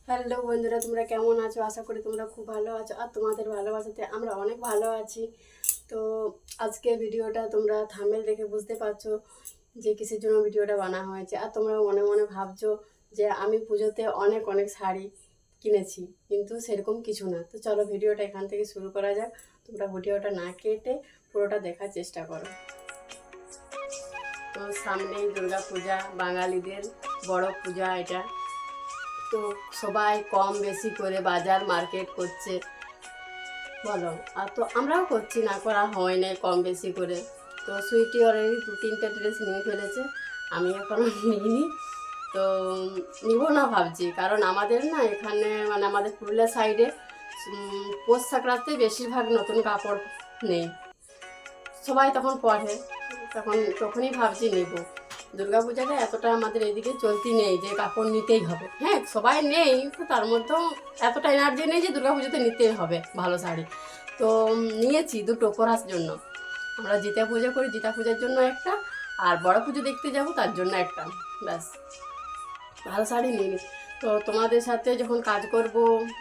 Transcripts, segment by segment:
Hello বন্ধুরা, তোমরা কেমন আছো? আশা করি তোমরা খুব ভালো আছো। আর তোমাদের ভালোবাসাতে আমরা অনেক ভালো আছি। তো আজকে ভিডিওটা তোমরা থাম্বনেল দেখে বুঝতে পারছো যে কিসের জন্য ভিডিওটা বানানো হয়েছে। আর তোমরা মনে মনে ভাবছো যে আমি পুজোতে অনেক অনেক শাড়ি কিনেছি, কিন্তু সেরকম কিছু না। তো চলো ভিডিওটা এখান থেকে শুরু করা যাক। তোমরা ভিডিওটা না কেটে পুরোটা দেখার চেষ্টা করো। তো সামনেই দুর্গা পূজা, বাঙালিদের বড় পূজা এটা। তো সবাই কম বেশি করে বাজার মার্কেট করছে, বলো। আর তো আমরাও করছি, না করা হয় না কম বেশি করে। তো সুইটি অলরেডি 2-3টে ড্রেস নিয়ে ফেলেছে, আমি এখনও নিইনি। তো নিব না ভাবছি, কারণ আমাদের না এখানে মানে আমাদের পুরুলিয়া সাইডে পৌষ সংক্রান্তিতে বেশিরভাগ নতুন কাপড় নেই, সবাই তখন পরে, তখনই ভাবছি নেব। দুর্গাপূজাটা এতটা আমাদের এদিকে চলতি নেই যে কাপড় নিতেই হবে। হ্যাঁ, সবাই নেই, তো তার মধ্যেও এতটা এনার্জি নেই যে দুর্গাপুজোতে নিতেই হবে ভালো শাড়ি। তো নিয়েছি দুটো পরার জন্য। আমরা জিতা পুজো করি, জিতা পূজার জন্য একটা, আর বড় পুজো দেখতে যাব তার জন্য একটা, ব্যাস। ভালো শাড়ি নিইনি। তো তোমাদের সাথে যখন কাজ করব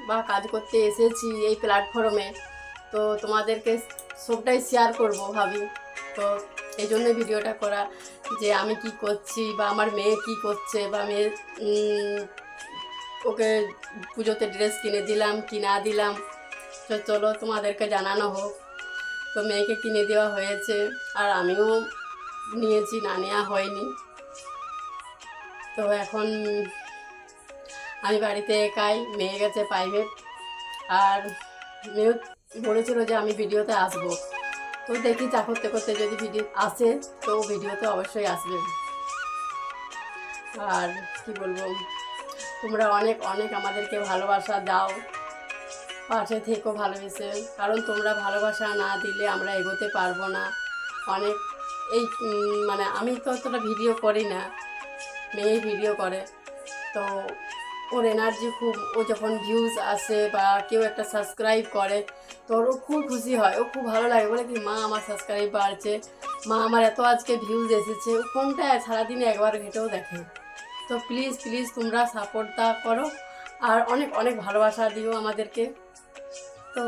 বা কাজ করতে এসেছি এই প্ল্যাটফর্মে, তো তোমাদেরকে সবটাই শেয়ার করব ভাবি। তো এই জন্য ভিডিওটা করা, যে আমি কি করছি বা আমার মেয়ে কি করছে, বা মেয়ে ওকে পুজোতে ড্রেস কিনে দিলাম কি না দিলাম, তো চলো তোমাদেরকে জানানো হোক। তো মেয়েকে কিনে দেওয়া হয়েছে, আর আমিও নিয়েছি, না নেওয়া হয়নি। তো এখন আমি বাড়িতে একাই, মেয়ে গেছে প্রাইভেট, আর মেয়েও বলেছিল যে আমি ভিডিওতে আসবো। তো দেখি চা করতে করতে যদি ভিডিও আসে তো ভিডিওতে অবশ্যই আসবে। আর কি বলবো, তোমরা অনেক অনেক আমাদেরকে ভালোবাসা দাও, পাশে থেকো ভালোবেসে, কারণ তোমরা ভালোবাসা না দিলে আমরা এগোতে পারবো না। অনেক এই মানে আমি তো অতটা ভিডিও করি না, মেয়ে ভিডিও করে। তো ওর এনার্জি খুব, ও যখন ভিউজ আসে বা কেউ একটা সাবস্ক্রাইব করে তো ওরও খুব খুশি হয়, ও খুব ভালো লাগে, বলে কি মা আমার সাবস্ক্রাইব বাড়ছে, মা আমার এত আজকে ভিউজ এসেছে। ও ফোনটা সারাদিনে একবার ঘেটেও দেখে। তো প্লিজ প্লিজ তোমরা সাপোর্টটা করো, আর অনেক অনেক ভালোবাসা দিও আমাদেরকে। তো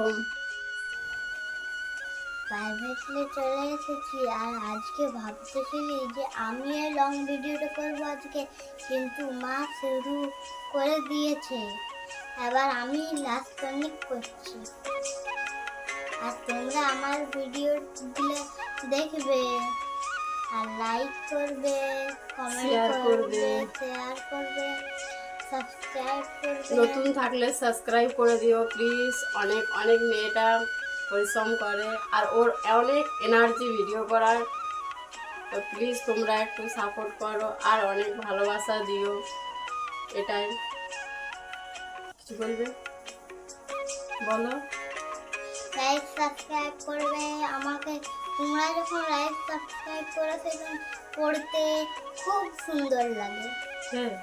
প্রাইভেটলি চলে এসেছি, আর আজকে ভাবতেছিলি যে আমি এই লং ভিডিওটা করবো আজকে, কিন্তু মা শুরু করে দিয়েছে। এবার আমি লাস্ট টনিক করছি, আর তোমরা আমার ভিডিওগুলো দেখবে, আর লাইক করবে, কমেন্ট করবে, শেয়ার করবে, সাবস্ক্রাইব করবে। নতুন থাকলে সাবস্ক্রাইব করে দিও প্লিজ। অনেক অনেক মেয়েটা পরিশ্রম করে, আর ওর অনেক এনার্জি ভিডিও করার। তো প্লিজ তোমরা একটু সাপোর্ট করো, আর অনেক ভালোবাসা দিও, এটাই। কিছু বলবে বলো। লাইক সাবস্ক্রাইব করবে আমাকে। তোমরা যখন লাইক সাবস্ক্রাইব করো সেটা পড়তে খুব সুন্দর লাগে। হ্যাঁ,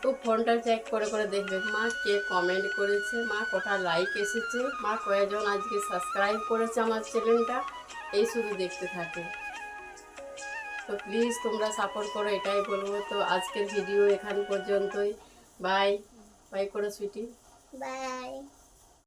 তো ফোনটা চেক করে করে দেখবে মা কে কমেন্ট করেছে, মা কটা লাইক এসেছে, মা কয়েকজন আজকে সাবস্ক্রাইব করেছে আমার চ্যানেলটা, এই শুধু দেখতে থাকে। তো প্লিজ তোমরা সাপোর্ট করো, এটাই বলবো। তো আজকের ভিডিও এখান পর্যন্তই। বাই বাই করো সুইটি। বাই।